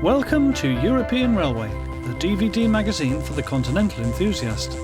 Welcome to European Railway, the DVD magazine for the continental enthusiast.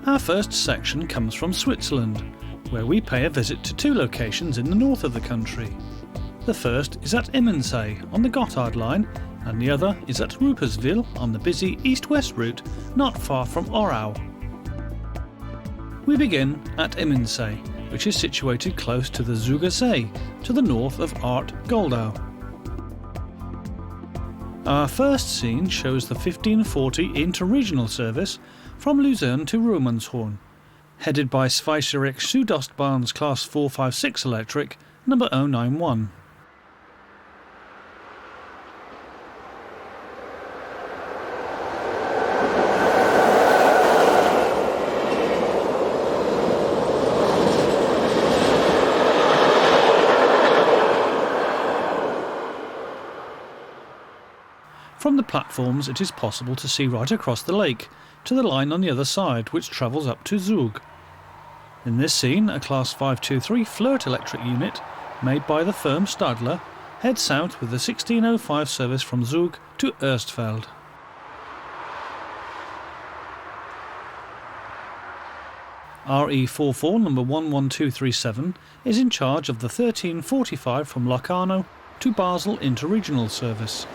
Our first section comes from Switzerland, where we pay a visit to two locations in the north of the country. The first is at Immensee on the Gotthard line, and the other is at Rupperswil on the busy east-west route not far from Aarau. We begin at Immensee, which is situated close to the Zuger See, to the north of Art Goldau. Our first scene shows the 1540 interregional service from Luzern to Romanshorn, headed by Schweizerich Südostbahn's Class 456 electric number 091. From the platforms it is possible to see right across the lake, to the line on the other side which travels up to Zug. In this scene, a Class 523 Flirt electric unit, made by the firm Stadler, heads south with the 1605 service from Zug to Erstfeld. RE44 number 11237 is in charge of the 1345 from Locarno to Basel interregional service.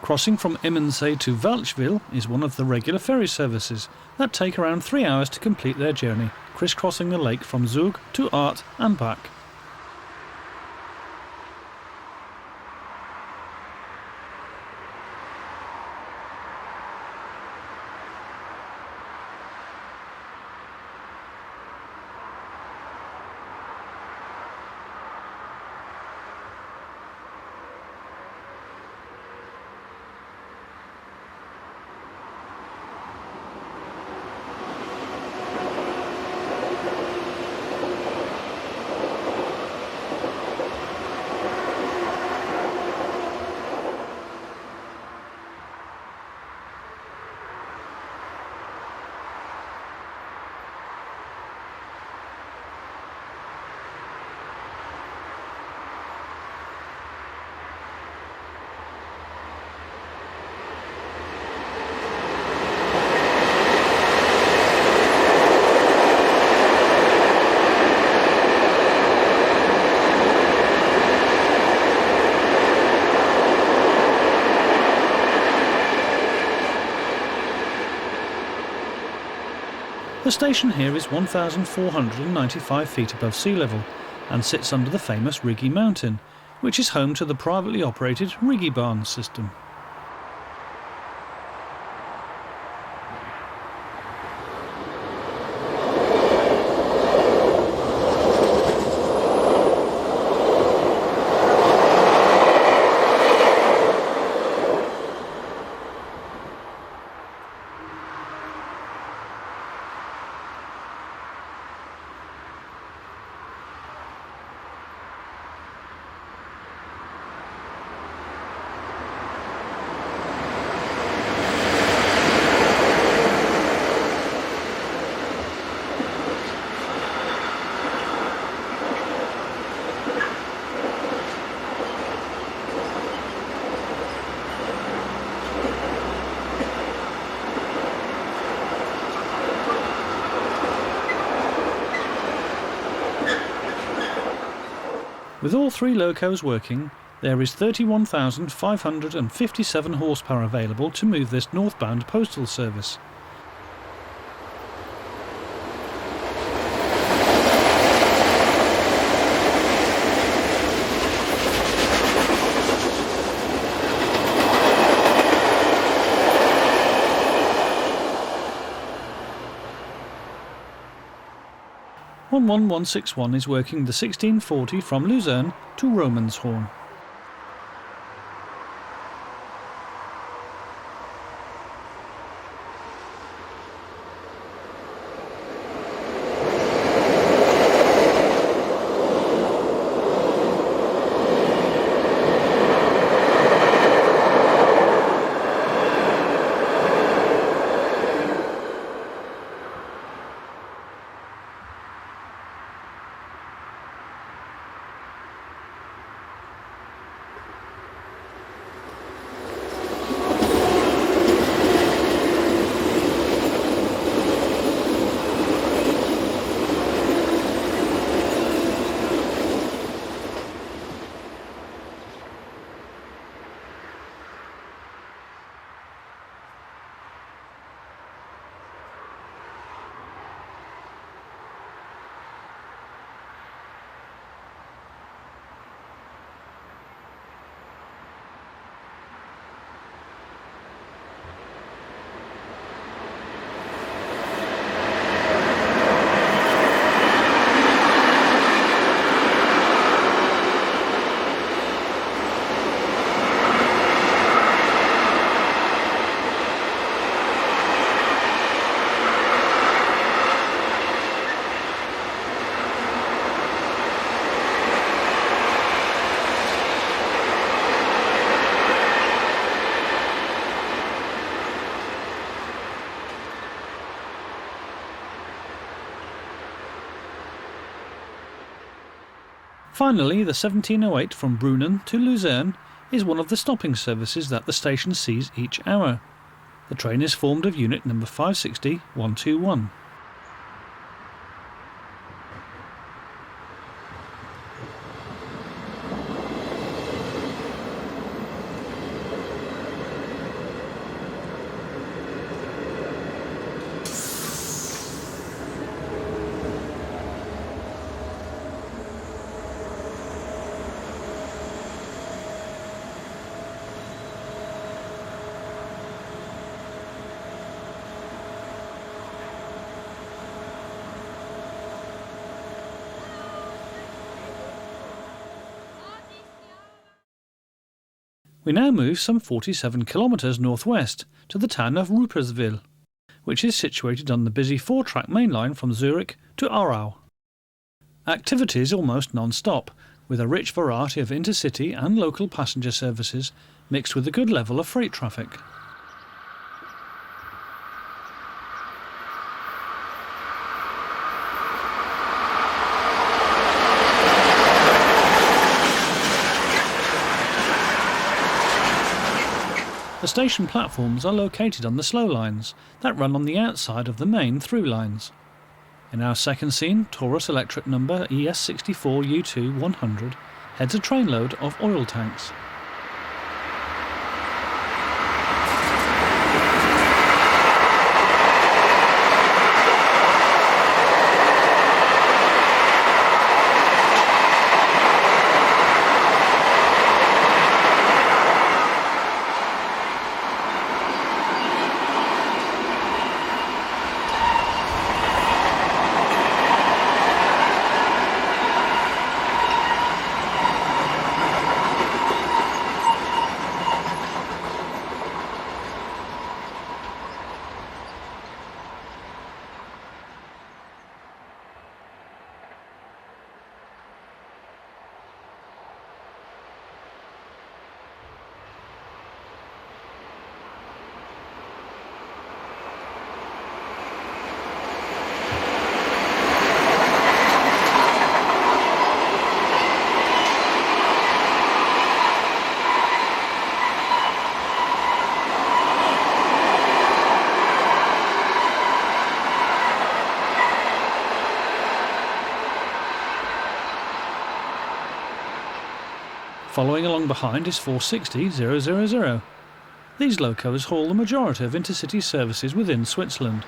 Crossing from Immensee to Welschwil is one of the regular ferry services that take around 3 hours to complete their journey, crisscrossing the lake from Zug to Art and back. The station here is 1,495 feet above sea level and sits under the famous Rigi Mountain, which is home to the privately operated Rigi Bahn system. With all three locos working, there is 31,557 horsepower available to move this northbound postal service. One 1161 is working the 1640 from Luzern to Romanshorn. Finally, the 1708 from Brunnen to Luzern is one of the stopping services that the station sees each hour. The train is formed of unit number 560-121. We now move some 47 kilometres northwest to the town of Rupperswil, which is situated on the busy 4-track mainline from Zurich to Aarau. Activity is almost non-stop, with a rich variety of intercity and local passenger services mixed with a good level of freight traffic. The station platforms are located on the slow lines that run on the outside of the main through lines. In our second scene, Taurus electric number ES64U2-100 heads a trainload of oil tanks. Following along behind is 460-000. These locos haul the majority of intercity services within Switzerland.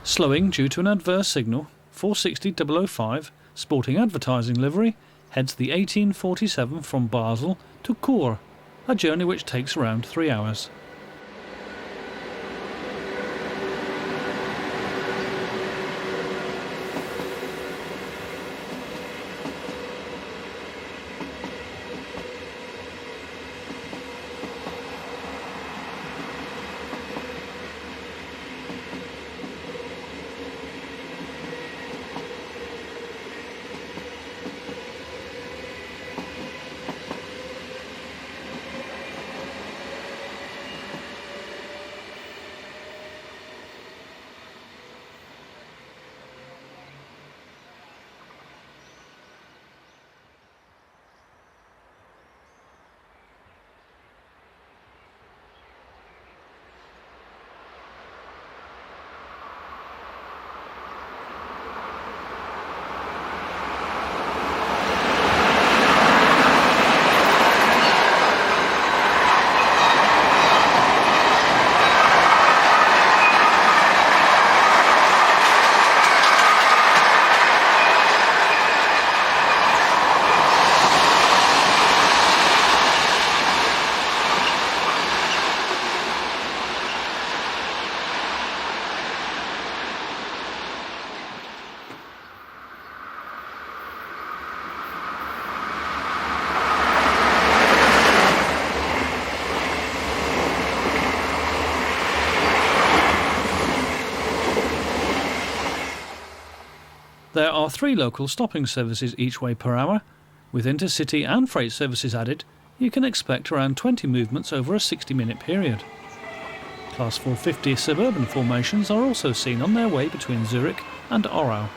Slowing due to an adverse signal, 460-005, sporting advertising livery, heads the 1847 from Basel to Chur, a journey which takes around 3 hours. There are 3 local stopping services each way per hour. With intercity and freight services added, you can expect around 20 movements over a 60-minute period. Class 450 suburban formations are also seen on their way between Zurich and Aarau.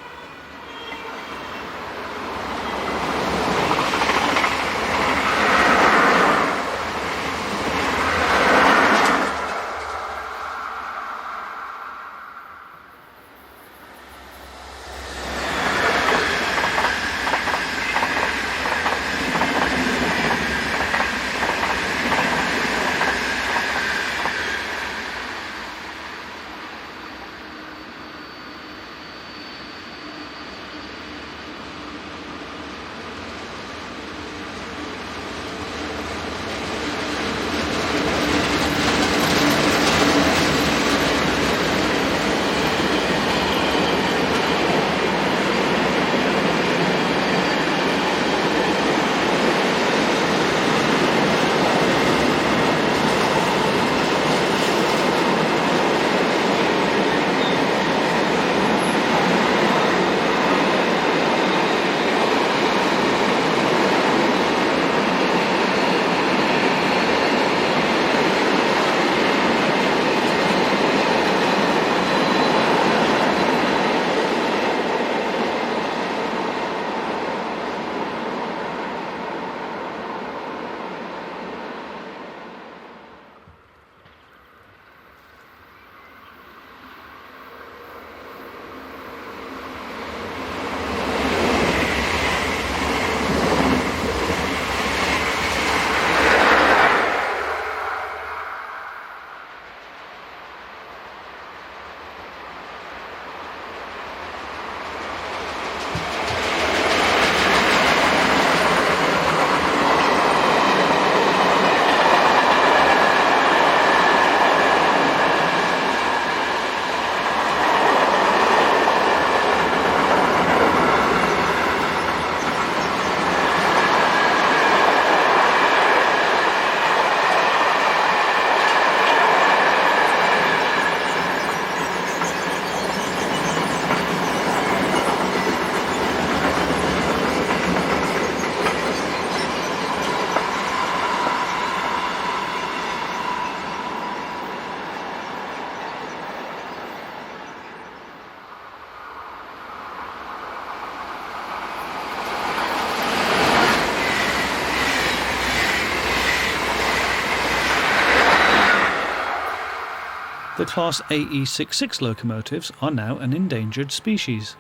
The Class AE66 locomotives are now an endangered species,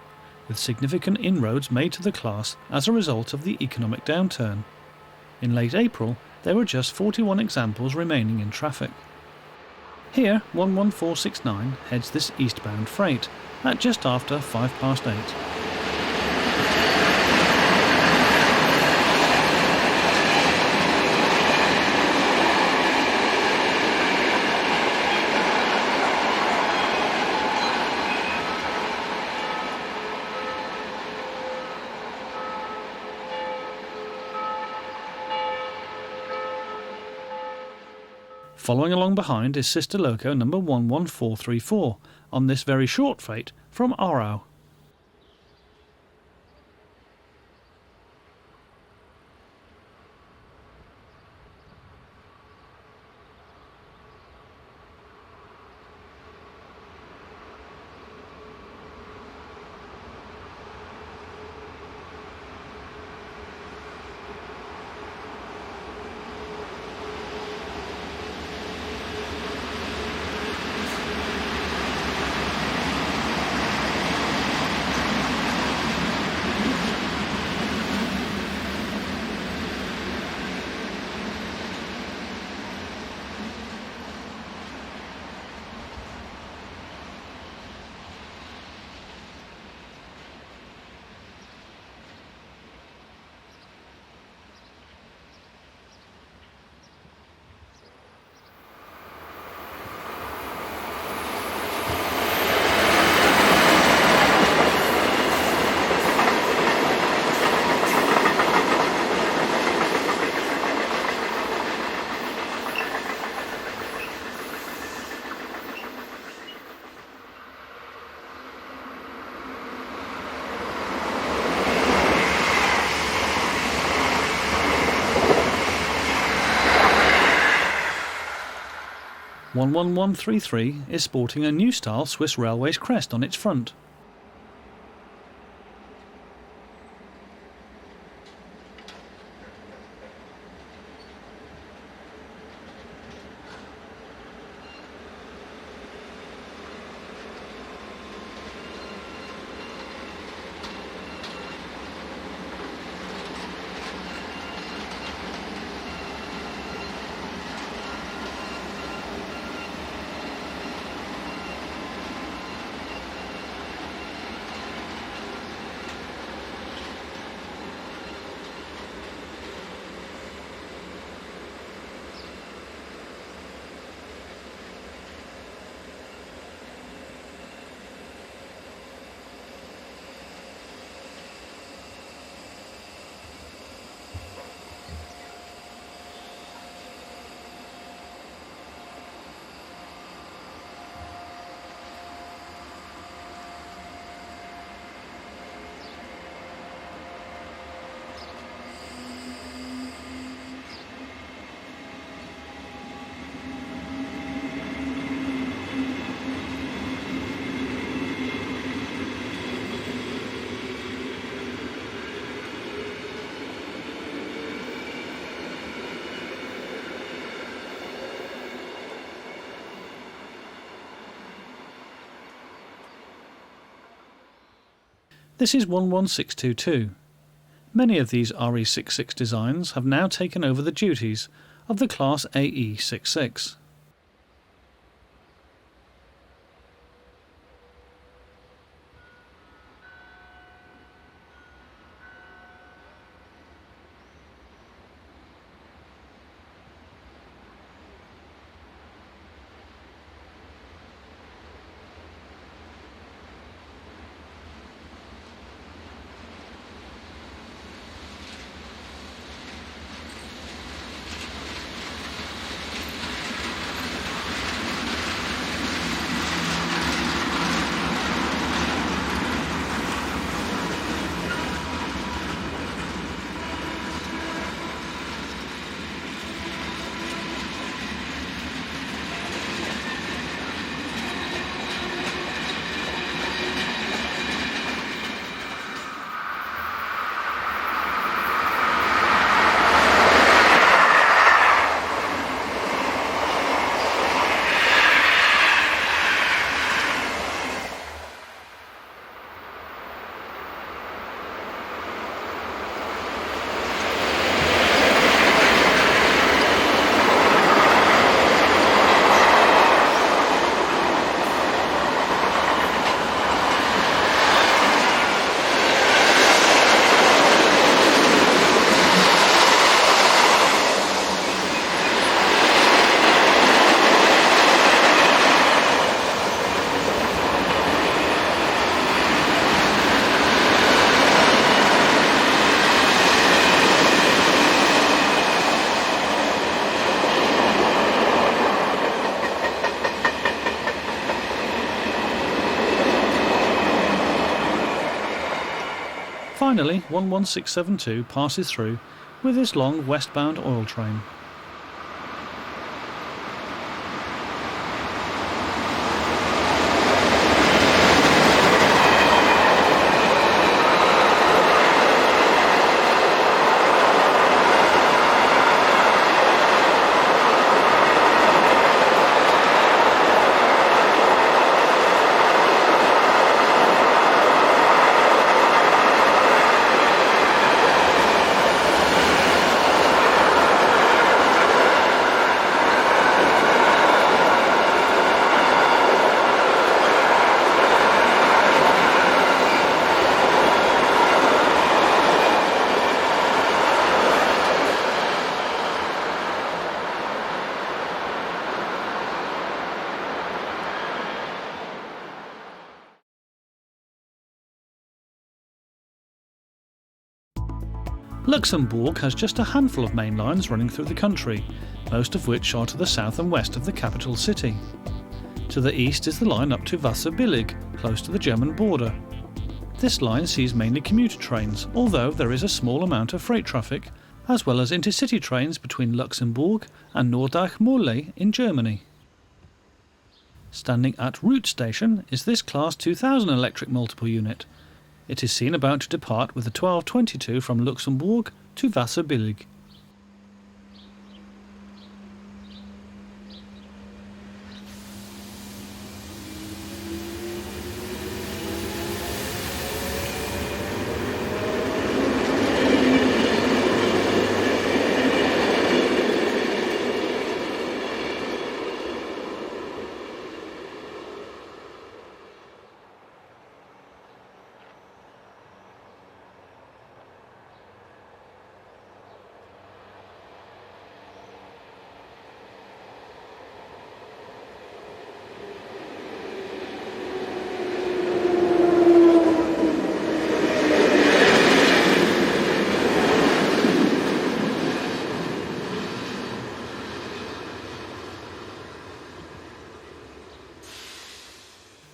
with significant inroads made to the class as a result of the economic downturn. In late April, there were just 41 examples remaining in traffic. Here, 11469 heads this eastbound freight at just after 8:05. Following along behind is sister loco number 11434 on this very short freight from Aarau. (11133) is sporting a new style Swiss Railways crest on its front. This is 11622. Many of these RE66 designs have now taken over the duties of the Class AE66. finally 11672 passes through with this long westbound oil train. Luxembourg has just a handful of main lines running through the country, most of which are to the south and west of the capital city. To the east is the line up to Wasserbillig, close to the German border. This line sees mainly commuter trains, although there is a small amount of freight traffic, as well as intercity trains between Luxembourg and Nordach-Morlaix in Germany. Standing at Route Station is this Class 2000 electric multiple unit. It is seen about to depart with the 1222 from Luxembourg to Wasserbillig.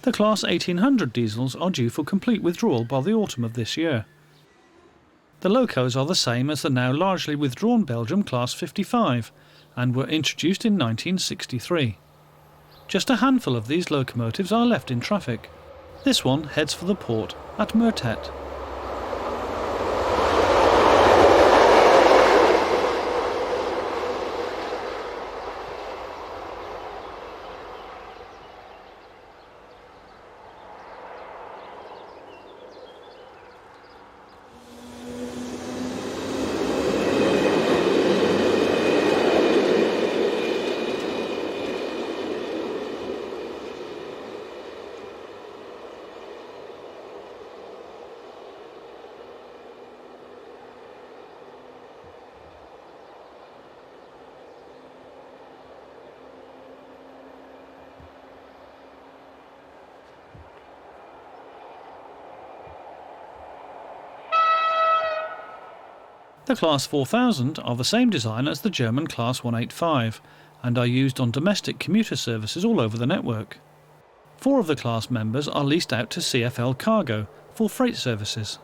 The Class 1800 diesels are due for complete withdrawal by the autumn of this year. The Locos are the same as the now largely withdrawn Belgium Class 55 and were introduced in 1963. Just a handful of these locomotives are left in traffic. This one heads for the port at Mertet. The Class 4000 are the same design as the German Class 185 and are used on domestic commuter services all over the network. 4 of the class members are leased out to CFL Cargo for freight services.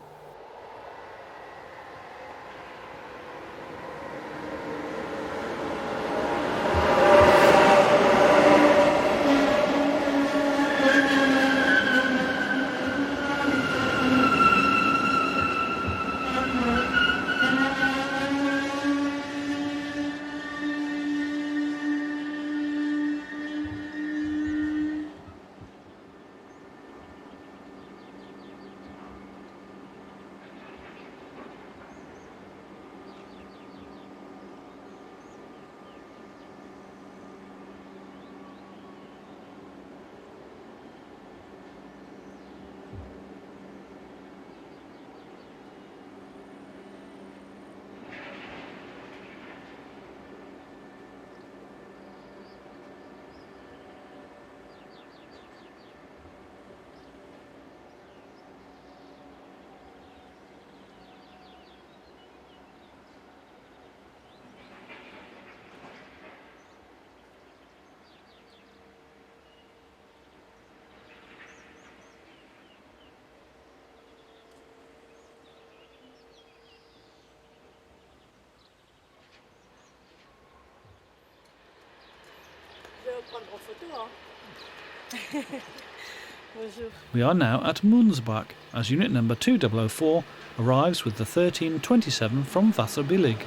We are now at Mundsbach as unit number 2004 arrives with the 1327 from Wasserbillig.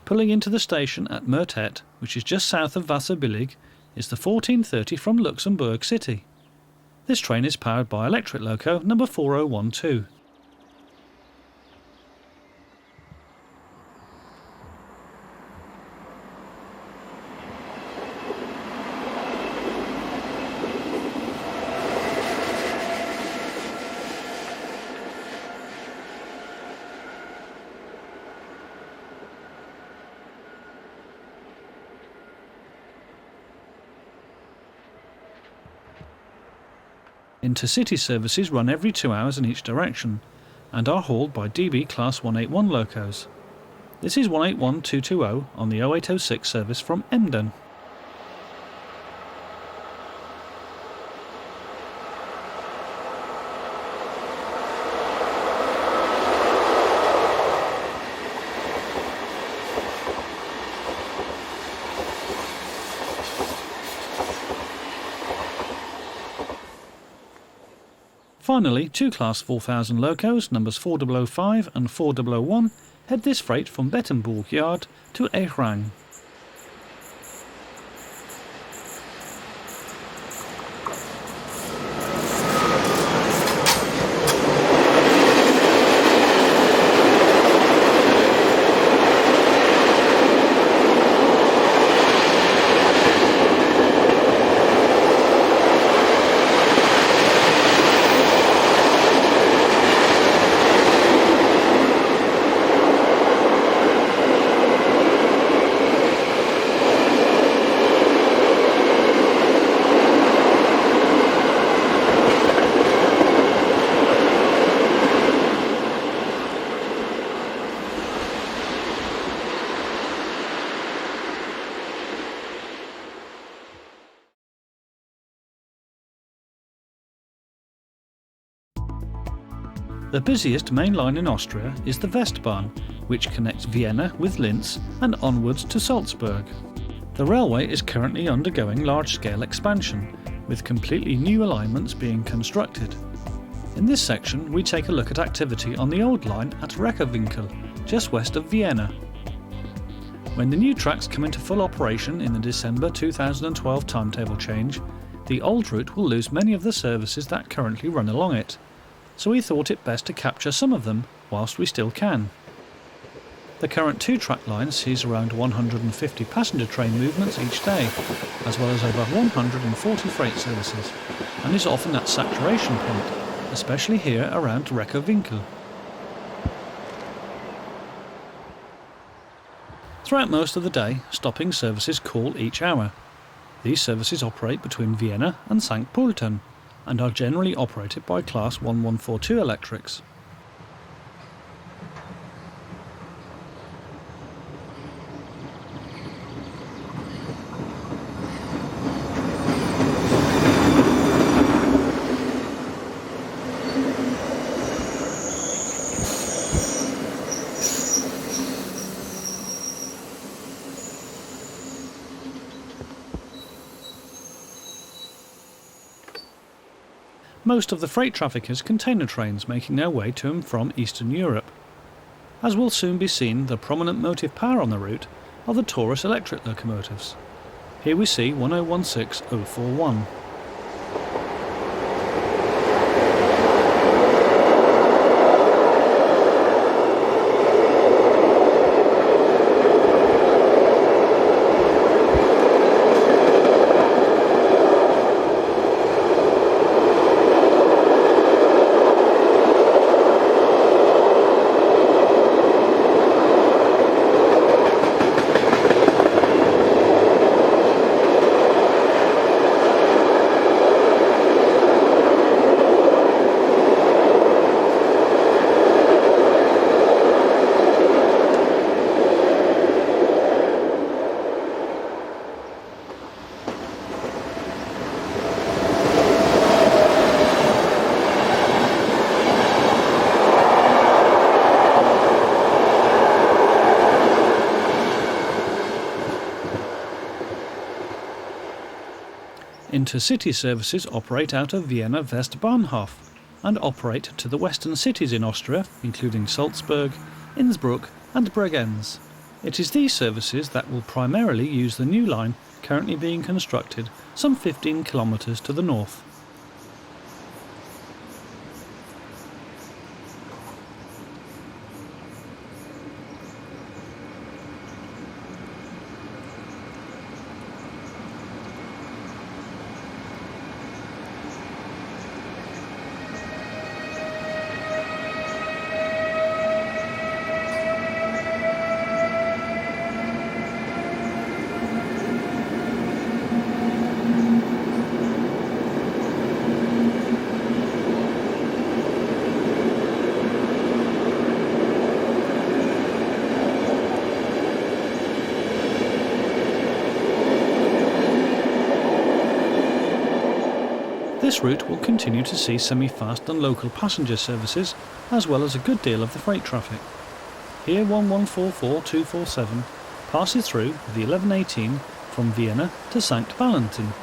Pulling into the station at Mertet, which is just south of Wasserbillig, is the 1430 from Luxembourg City. This train is powered by electric loco number 4012. Intercity services run every 2 hours in each direction and are hauled by DB Class 181 locos. This is 181220 on the 0806 service from Emden. Finally, two Class 4000 locos, numbers 4005 and 4001, head this freight from Bettenburg Yard to Aarau. The busiest main line in Austria is the Westbahn, which connects Vienna with Linz and onwards to Salzburg. The railway is currently undergoing large-scale expansion, with completely new alignments being constructed. In this section we take a look at activity on the old line at Rupperswil, just west of Vienna. When the new tracks come into full operation in the December 2012 timetable change, the old route will lose many of the services that currently run along it, so we thought it best to capture some of them whilst we still can. The current two-track line sees around 150 passenger train movements each day, as well as over 140 freight services, and is often at saturation point, especially here around Rupperswil. Throughout most of the day, stopping services call each hour. These services operate between Vienna and St. Pölten, and are generally operated by Class 1142 electrics. Most of the freight traffic is container trains making their way to and from Eastern Europe. As will soon be seen, the prominent motive power on the route are the Taurus electric locomotives. Here we see 1016041. intercity services operate out of Vienna Westbahnhof and operate to the western cities in Austria, including Salzburg, Innsbruck and Bregenz. It is these services that will primarily use the new line currently being constructed some 15 kilometres to the north. This route will continue to see semi-fast and local passenger services, as well as a good deal of the freight traffic. Here 1144247 passes through with the 1118 from Vienna to St. Valentin.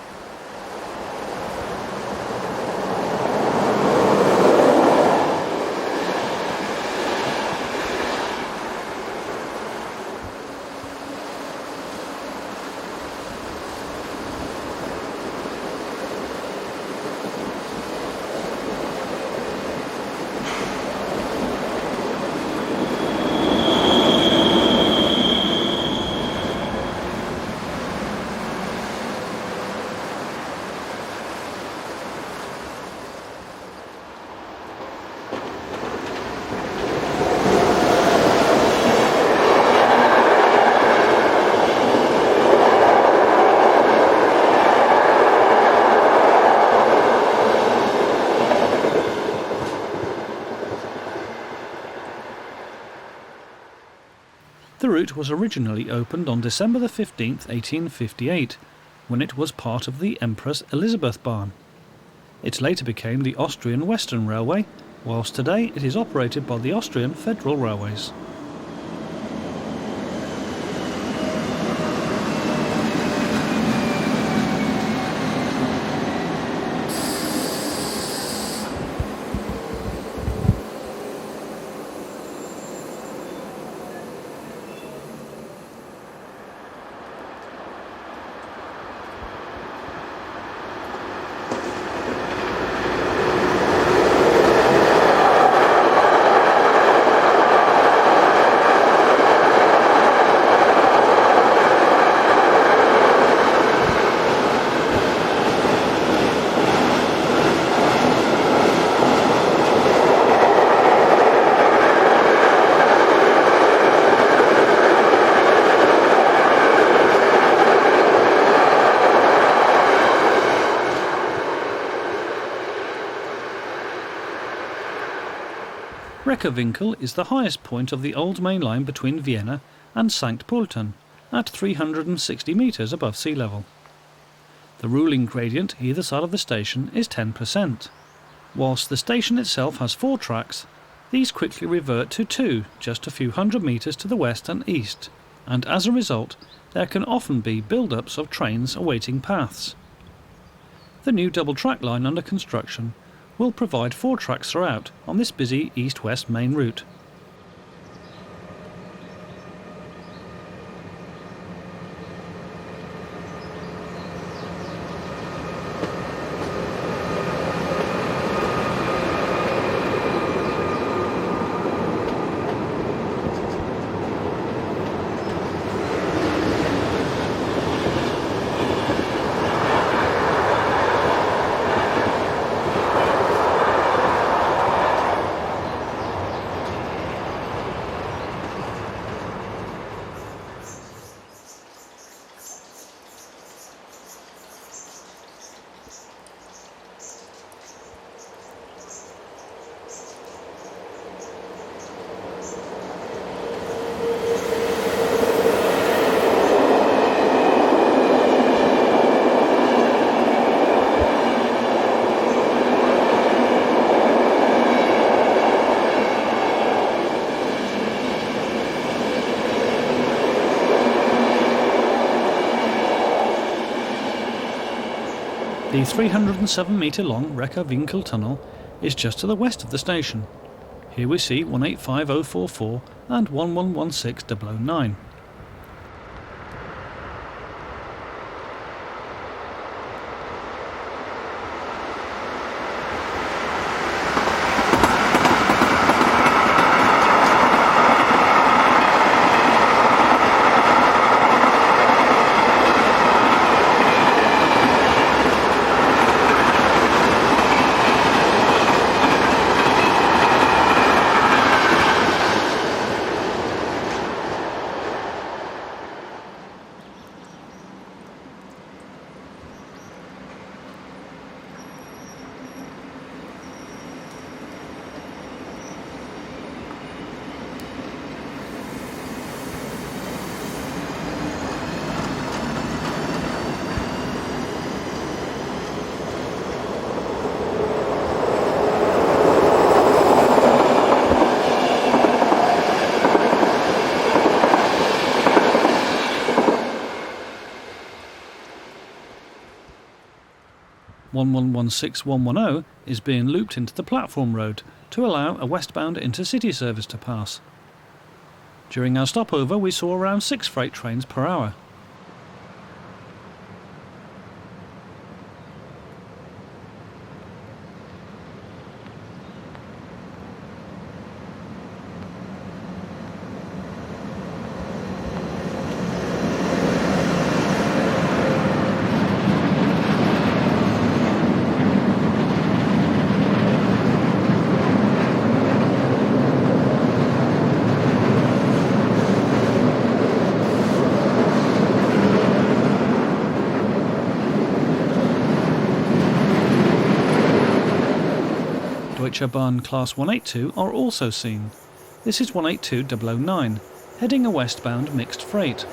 The route was originally opened on December the 15th, 1858, when it was part of the Empress Elizabeth Bahn. It later became the Austrian Western Railway, whilst today it is operated by the Austrian Federal Railways. Reckerwinkel is the highest point of the old main line between Vienna and St. Pölten, at 360 metres above sea level. The ruling gradient either side of the station is 10%. Whilst the station itself has 4 tracks, these quickly revert to 2 just a few hundred metres to the west and east, and as a result there can often be build-ups of trains awaiting paths. The new double-track line under construction will provide 4 tracks throughout on this busy east-west main route. The 307 metre long Reckerwinkel tunnel is just to the west of the station. Here we see 185044 and 1116009. (1116-110) is being looped into the platform road to allow a westbound intercity service to pass. During our stopover we saw around 6 freight trains per hour. Deutsche Bahn Class 182 are also seen. This is 182009, heading a westbound mixed freight.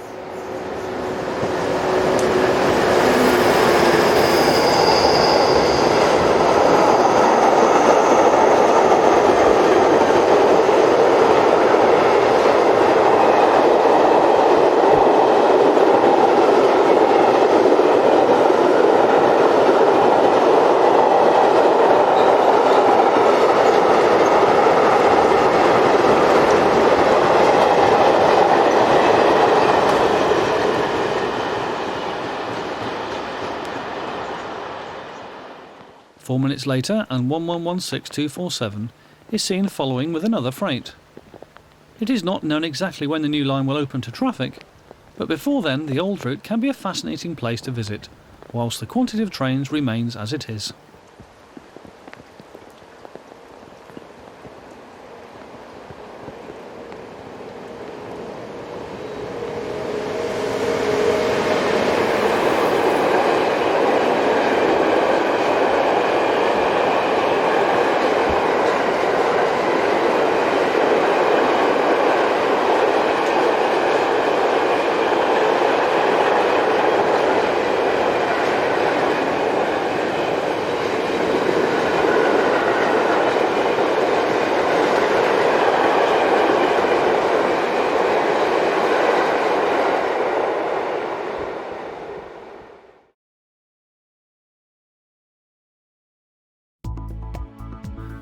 Four minutes later, and 1116247 is seen following with another freight. It is not known exactly when the new line will open to traffic, but before then the old route can be a fascinating place to visit, whilst the quantity of trains remains as it is.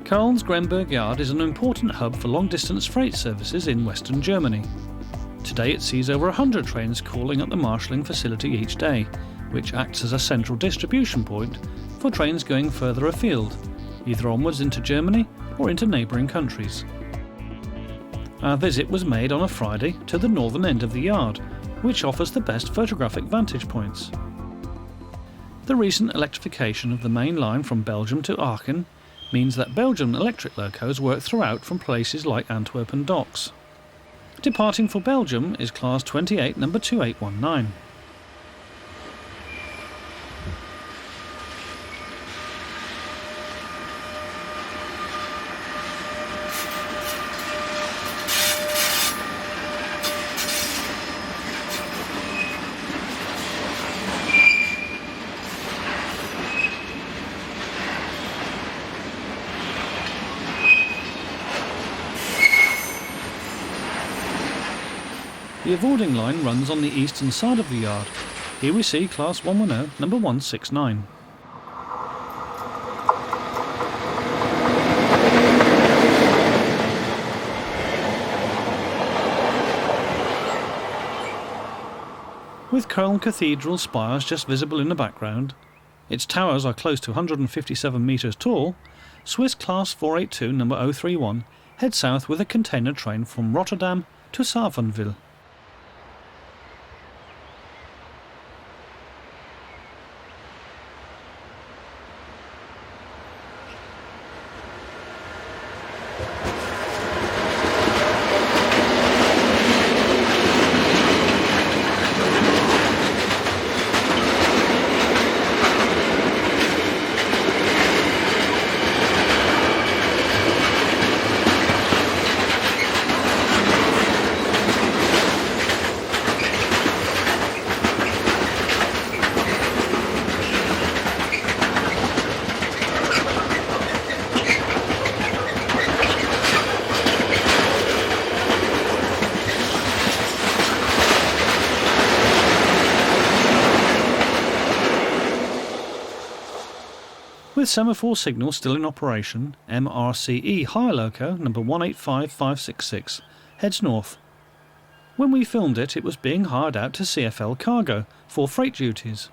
Karlsgrenberg Yard is an important hub for long-distance freight services in Western Germany. Today it sees over 100 trains calling at the marshalling facility each day, which acts as a central distribution point for trains going further afield, either onwards into Germany or into neighbouring countries. Our visit was made on a Friday to the northern end of the yard, which offers the best photographic vantage points. The recent electrification of the main line from Belgium to Aachen means that Belgian electric locos work throughout from places like Antwerp and Docks. Departing for Belgium is Class 28 number 2819. The avoiding line runs on the eastern side of the yard. Here we see Class 110 number 169. With Köln Cathedral spires just visible in the background, its towers are close to 157 metres tall, Swiss Class 482 number 031 heads south with a container train from Rotterdam to Savenville. With semaphore signal still in operation, MRCE hire loco number 185566 heads north. When we filmed it, it was being hired out to CFL Cargo for freight duties.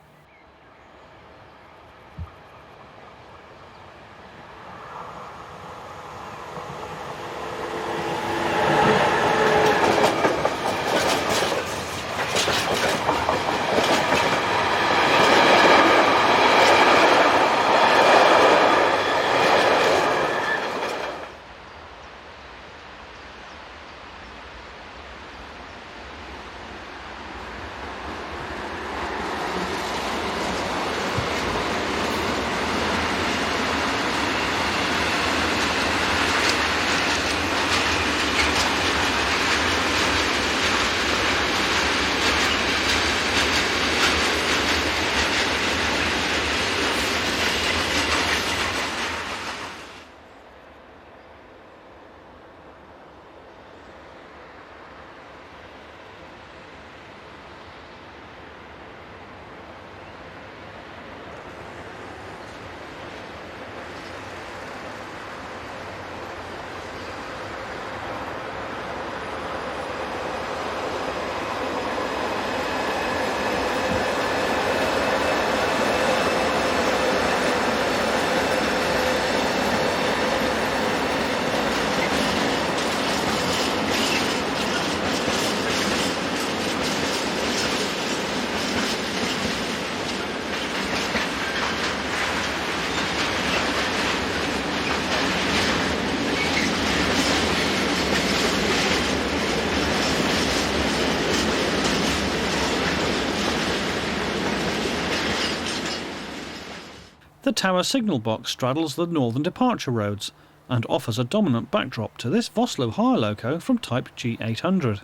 The tower signal box straddles the northern departure roads and offers a dominant backdrop to this Vossloh hire loco from type G800.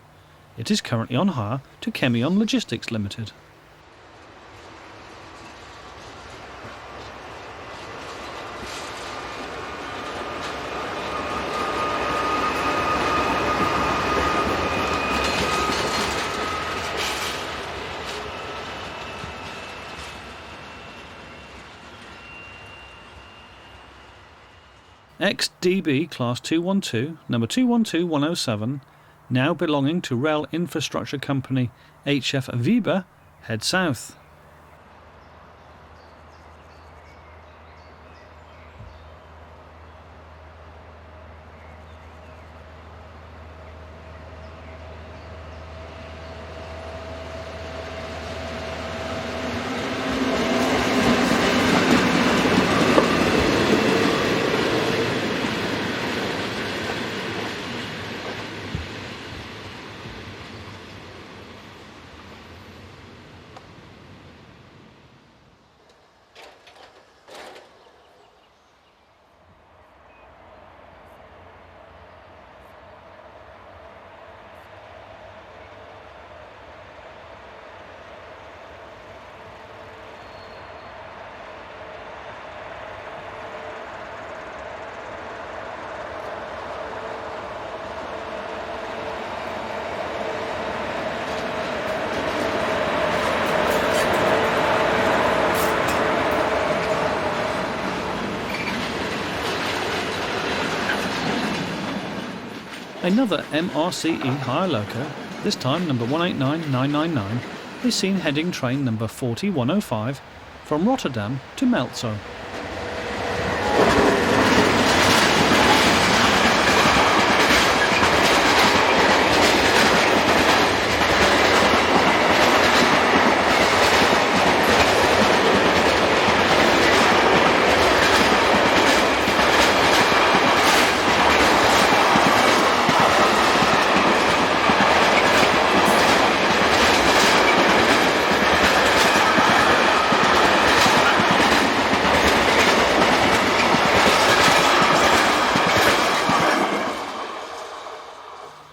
It is currently on hire to Chemion Logistics Limited. XDB Class 212, number 212107, now belonging to Rail Infrastructure Company HF Weber, head south. Another MRCE hire loco, this time number 189999, is seen heading train number 4105 from Rotterdam to Meltzo.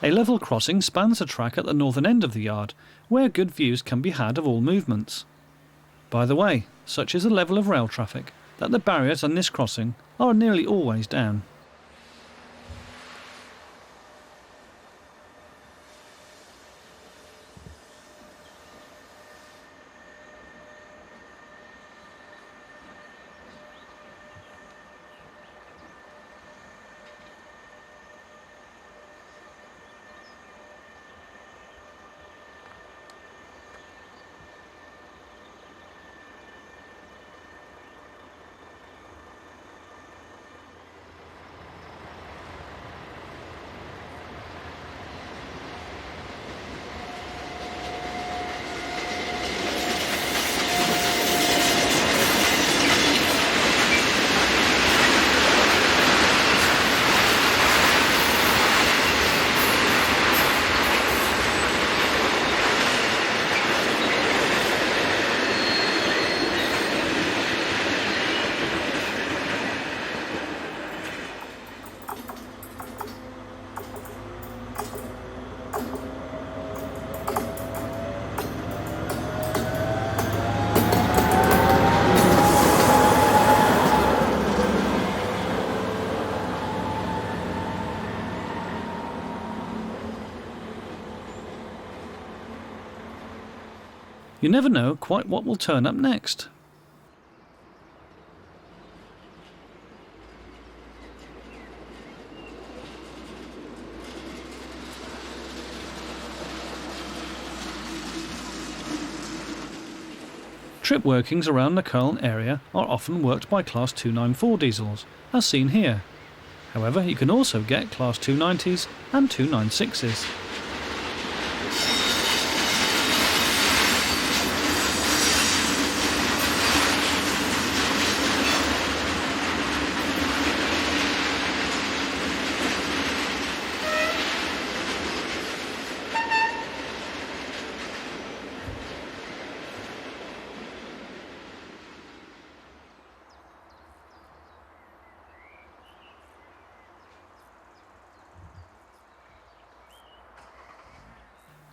A level crossing spans the track at the northern end of the yard, where good views can be had of all movements. By the way, such is the level of rail traffic that the barriers on this crossing are nearly always down. You never know quite what will turn up next. Trip workings around the Köln area are often worked by Class 294 diesels, as seen here. However, you can also get Class 290s and 296s.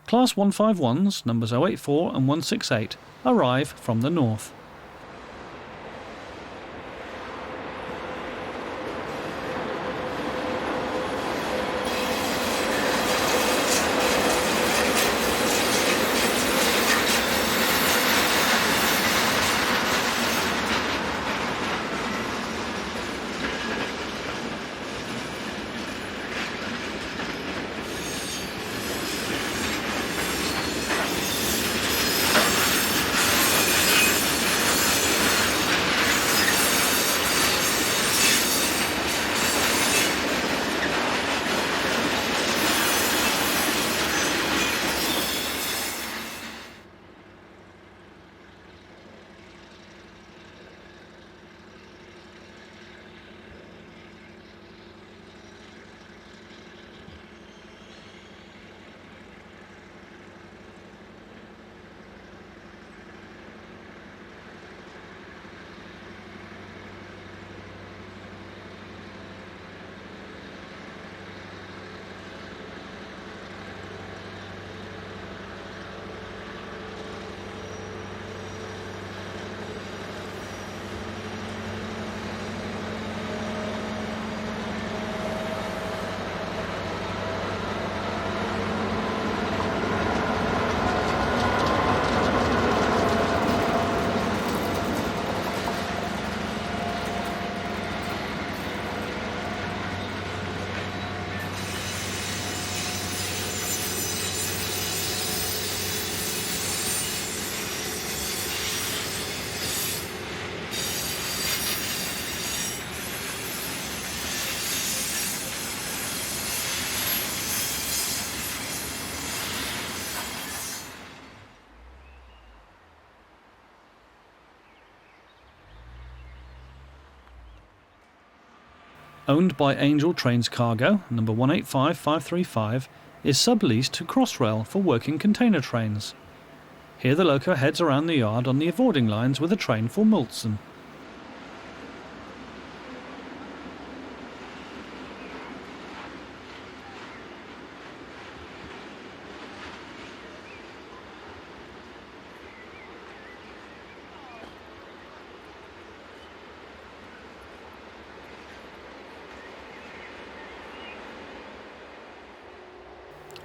Class 151s, numbers 084 and 168, arrive from the north. owned by Angel Trains Cargo, number 185535, is subleased to Crossrail for working container trains. Here the loco heads around the yard on the avoiding lines with a train for Multzen.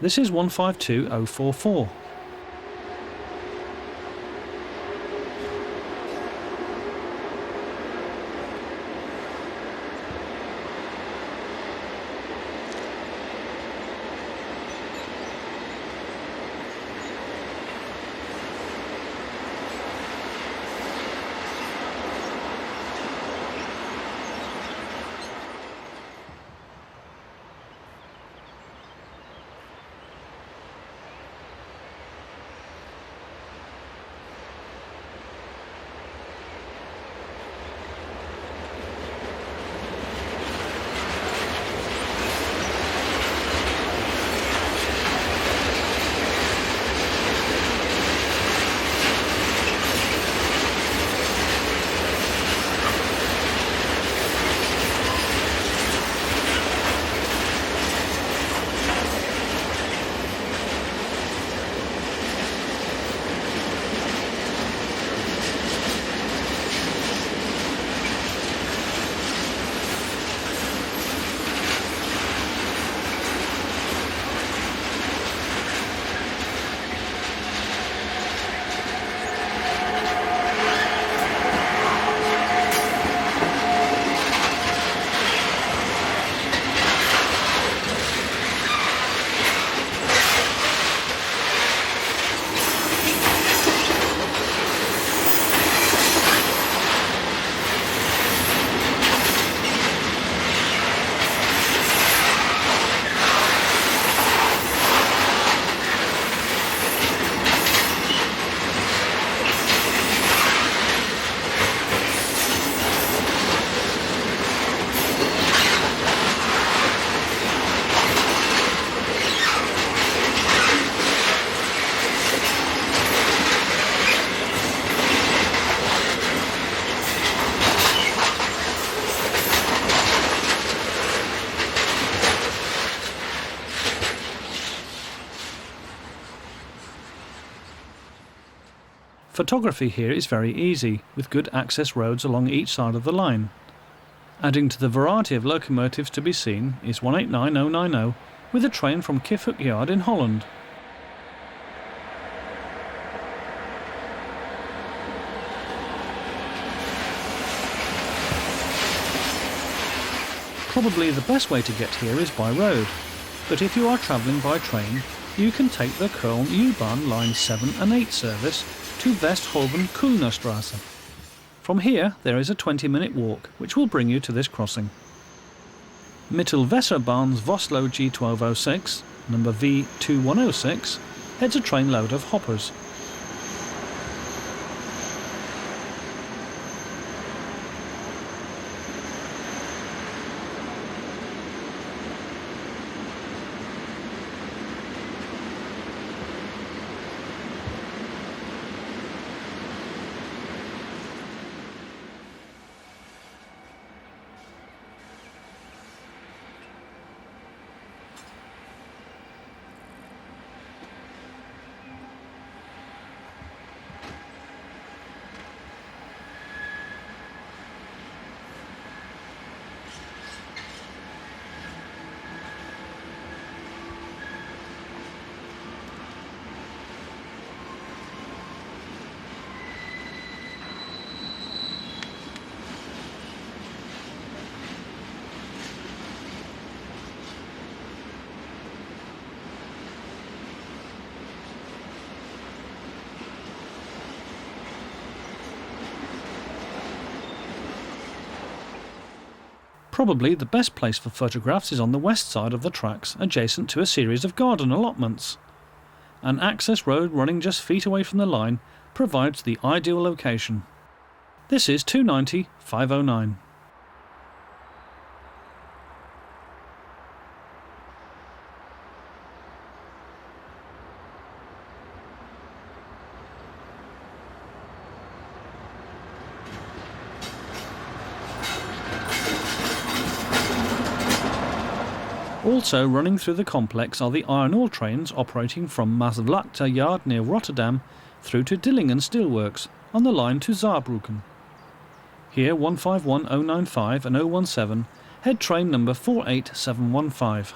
This is 152044. Photography here is very easy, with good access roads along each side of the line. Adding to the variety of locomotives to be seen is 189090 with a train from Kifhoek Yard in Holland. Probably the best way to get here is by road, but if you are travelling by train, you can take the Köln U-Bahn line 7 and 8 service to Westhoven-Kulnerstrasse. From here there is a 20-minute walk which will bring you to this crossing. Mittelwasserbahn's Voslo G1206, number V2106, heads a trainload of hoppers. Probably the best place for photographs is on the west side of the tracks, adjacent to a series of garden allotments. An access road running just feet away from the line provides the ideal location. This is 290-509. Also running through the complex are the iron ore trains operating from Maasvlakte yard near Rotterdam through to Dillingen Steelworks on the line to Saarbrücken. Here 151095 and 017 head train number 48715.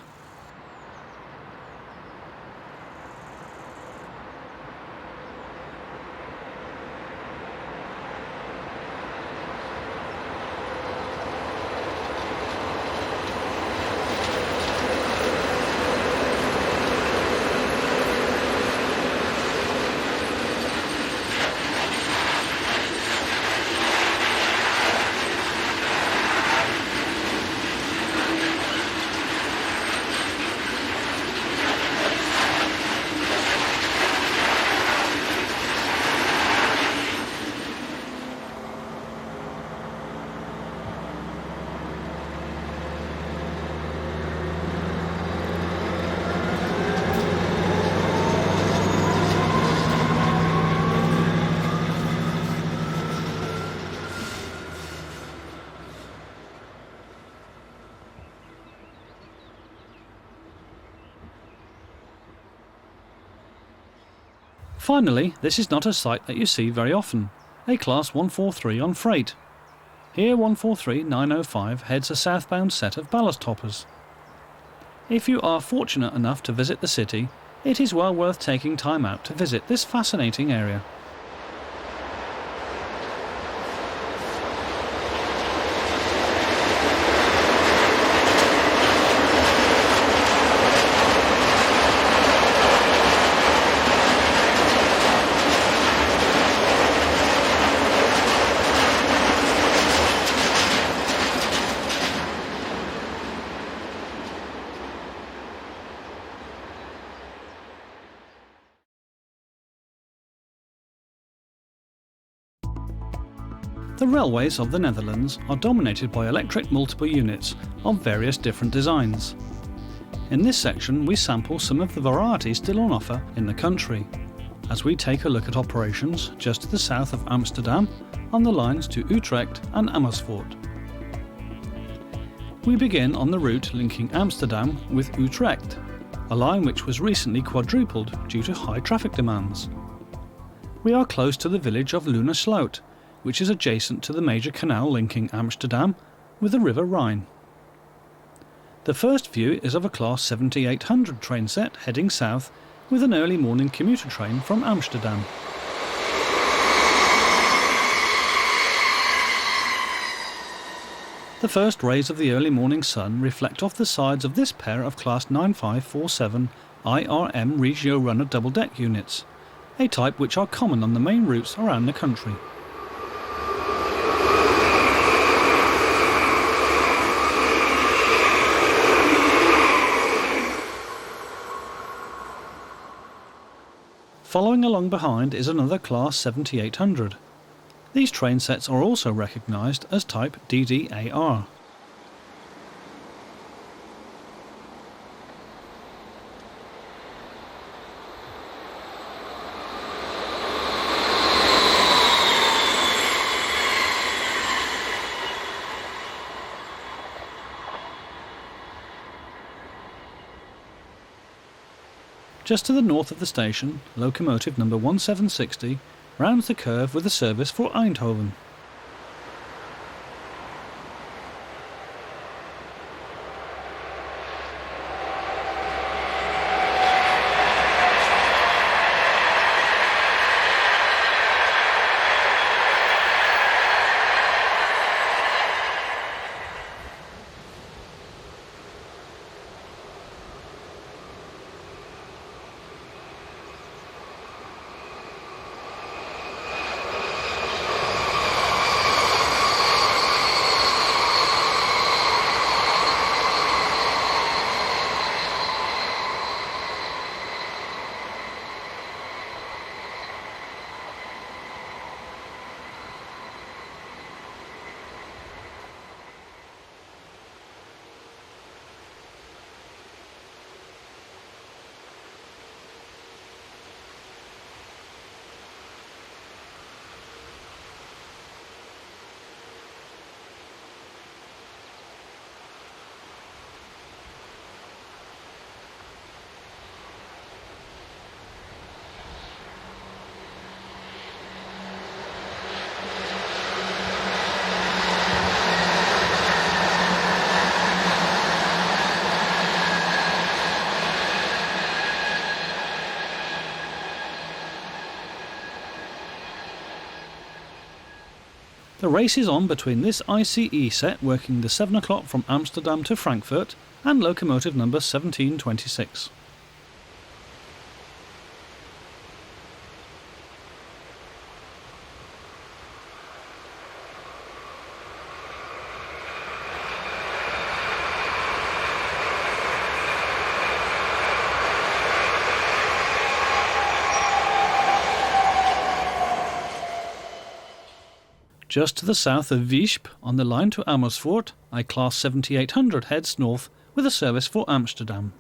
Finally, this is not a sight that you see very often, a Class 143 on freight. Here 143905 heads a southbound set of ballast hoppers. If you are fortunate enough to visit the city, it is well worth taking time out to visit this fascinating area. The railways of the Netherlands are dominated by electric multiple units of various different designs. In this section we sample some of the varieties still on offer in the country, as we take a look at operations just to the south of Amsterdam on the lines to Utrecht and Amersfoort. We begin on the route linking Amsterdam with Utrecht, a line which was recently quadrupled due to high traffic demands. We are close to the village of Lineside, which is adjacent to the major canal linking Amsterdam with the River Rhine. The first view is of a Class 7800 train set heading south with an early morning commuter train from Amsterdam. The first rays of the early morning sun reflect off the sides of this pair of Class 9547 IRM Regio Runner double-deck units, a type which are common on the main routes around the country. Following along behind is another Class 7800. These train sets are also recognised as type DDAR. Just to the north of the station, locomotive number 1760 rounds the curve with a service for Eindhoven. The race is on between this ICE set working the 7 o'clock from Amsterdam to Frankfurt and locomotive number 1726. Just to the south of Wisp, on the line to Amersfoort, I class 7800 heads north with a service for Amsterdam.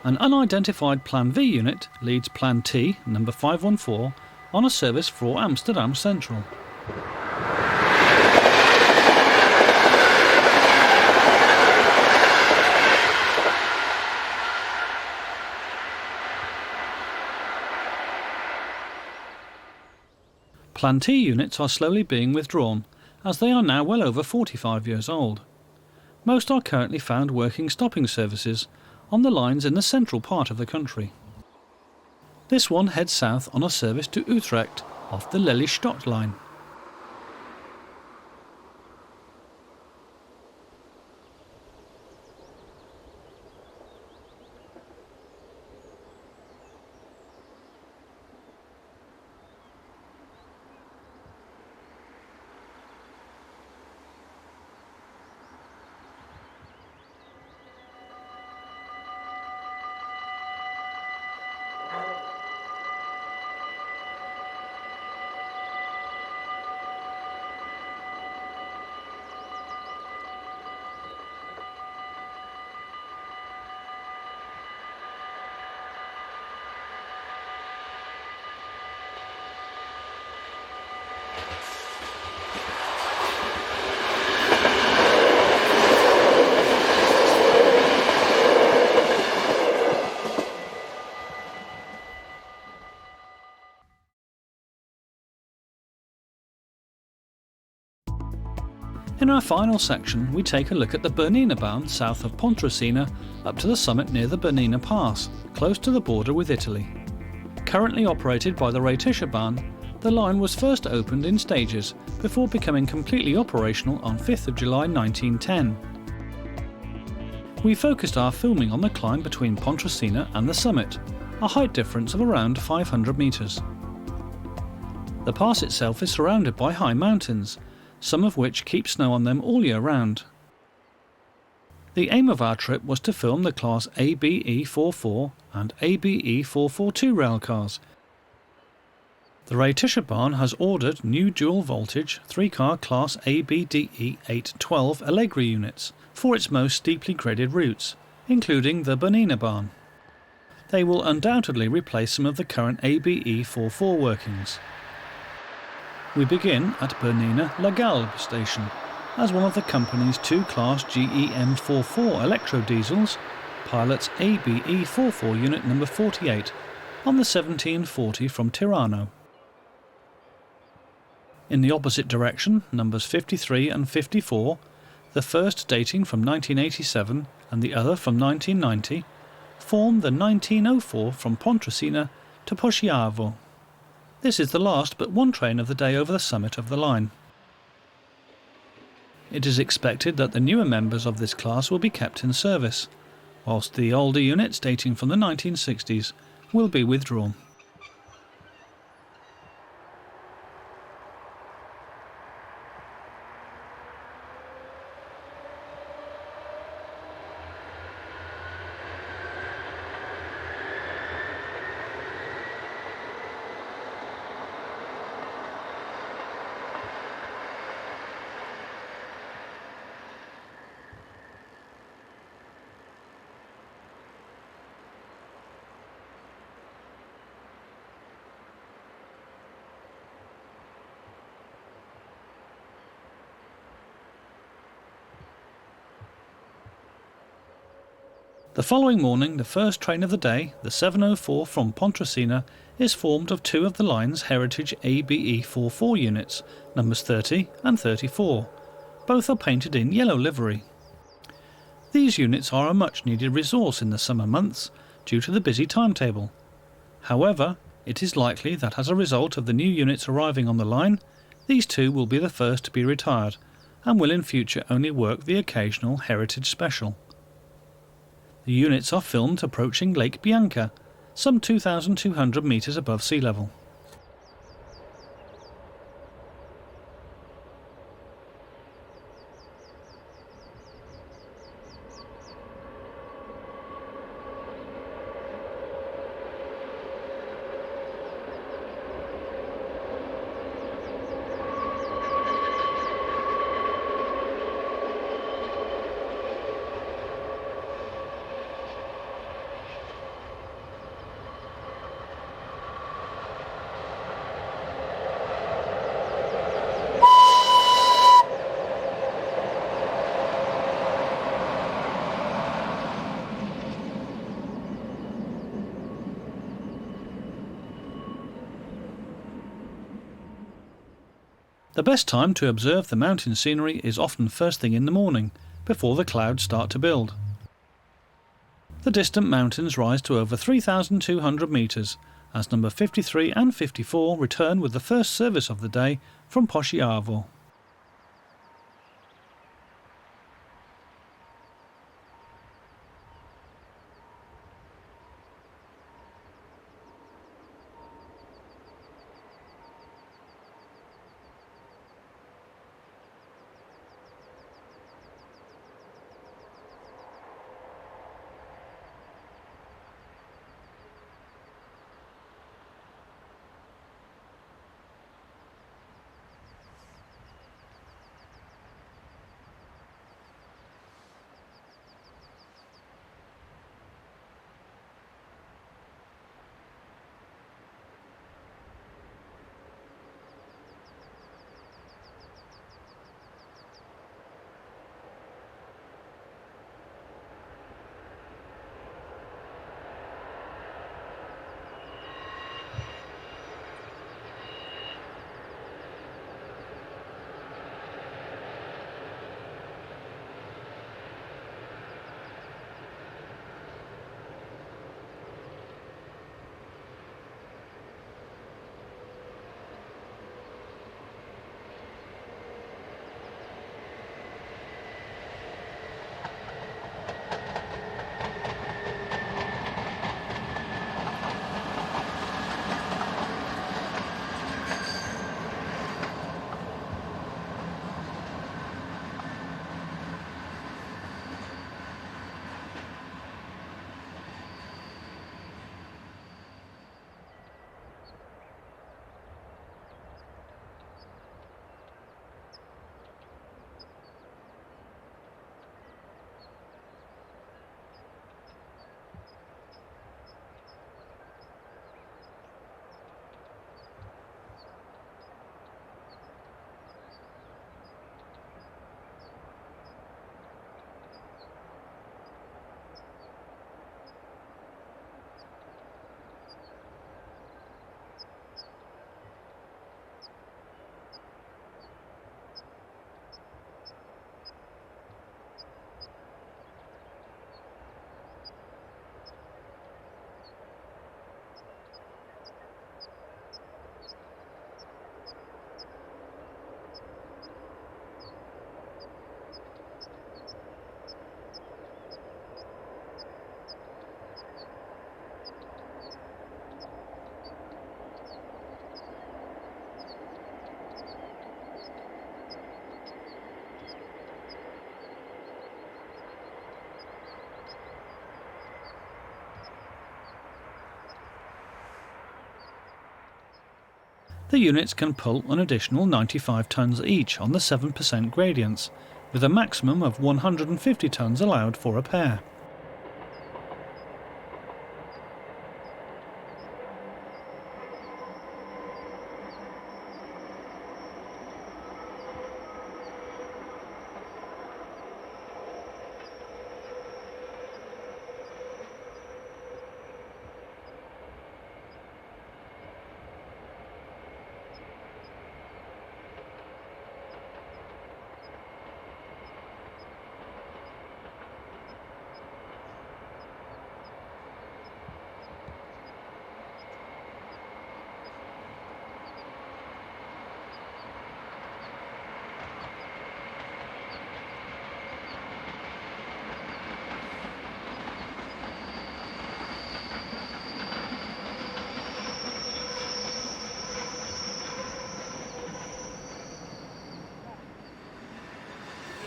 An unidentified Plan V unit leads Plan T, number 514, on a service for Amsterdam Central. Plan T units are slowly being withdrawn, as they are now well over 45 years old. Most are currently found working stopping services on the lines in the central part of the country. This one heads south on a service to Utrecht off the Lelystad line. In our final section, we take a look at the Bernina Bahn south of Pontresina up to the summit near the Bernina Pass, close to the border with Italy. Currently operated by the Rhätische Bahn, the line was first opened in stages before becoming completely operational on 5th of July 1910. We focused our filming on the climb between Pontresina and the summit, a height difference of around 500 metres. The pass itself is surrounded by high mountains, some of which keep snow on them all year round. The aim of our trip was to film the Class ABE44 and ABE442 railcars. The Rhätische Bahn has ordered new dual-voltage 3-car Class ABDE 812 Allegri units for its most steeply graded routes, including the Bernina Bahn. They will undoubtedly replace some of the current ABE44 workings. We begin at Bernina La Galbe station, as one of the company's 2-class GEM44 electro-diesels pilots ABE44 unit number 48 on the 1740 from Tirano. In the opposite direction, numbers 53 and 54, the first dating from 1987 and the other from 1990, form the 1904 from Pontresina to Poschiavo. This is the last but one train of the day over the summit of the line. It is expected that the newer members of this class will be kept in service, whilst the older units dating from the 1960s will be withdrawn. The following morning, the first train of the day, the 704 from Pontresina, is formed of two of the line's heritage ABE44 units, numbers 30 and 34. Both are painted in yellow livery. These units are a much needed resource in the summer months due to the busy timetable. However, it is likely that as a result of the new units arriving on the line, these two will be the first to be retired and will in future only work the occasional heritage special. The units are filmed approaching Lake Bianca, some 2,200 metres above sea level. The best time to observe the mountain scenery is often first thing in the morning, before the clouds start to build. The distant mountains rise to over 3,200 metres, as number 53 and 54 return with the first service of the day from Poschiavo. The units can pull an additional 95 tonnes each on the 7% gradients, with a maximum of 150 tonnes allowed for a pair.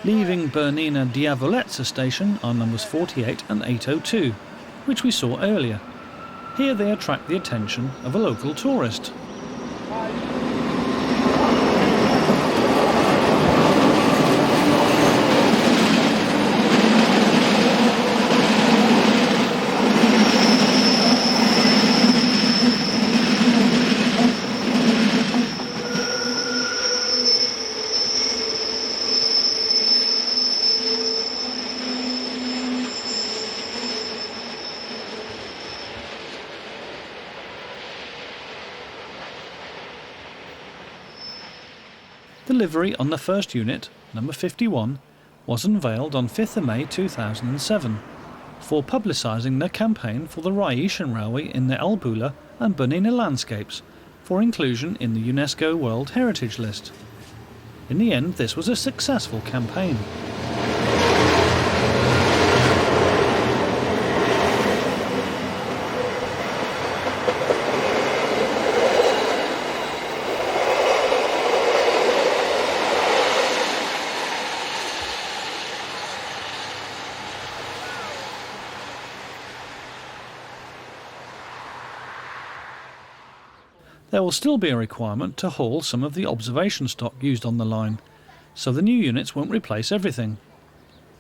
Leaving Bernina Diavolezza station are numbers 48 and 802, which we saw earlier. Here they attract the attention of a local tourist. The livery on the first unit, number 51, was unveiled on 5th of May 2007 for publicising their campaign for the Rhaetian Railway in the Albula and Bernina landscapes for inclusion in the UNESCO World Heritage List. In the end, this was a successful campaign. There will still be a requirement to haul some of the observation stock used on the line, so the new units won't replace everything.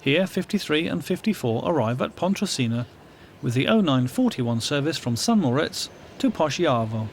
Here 53 and 54 arrive at Pontresina with the 0941 service from San Moritz to Poschiavo.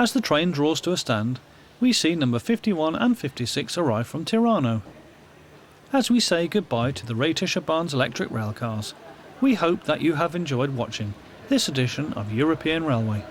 As the train draws to a stand, we see number 51 and 56 arrive from Tirano. As we say goodbye to the Rhaetischer Bahn's electric railcars, we hope that you have enjoyed watching this edition of European Railway.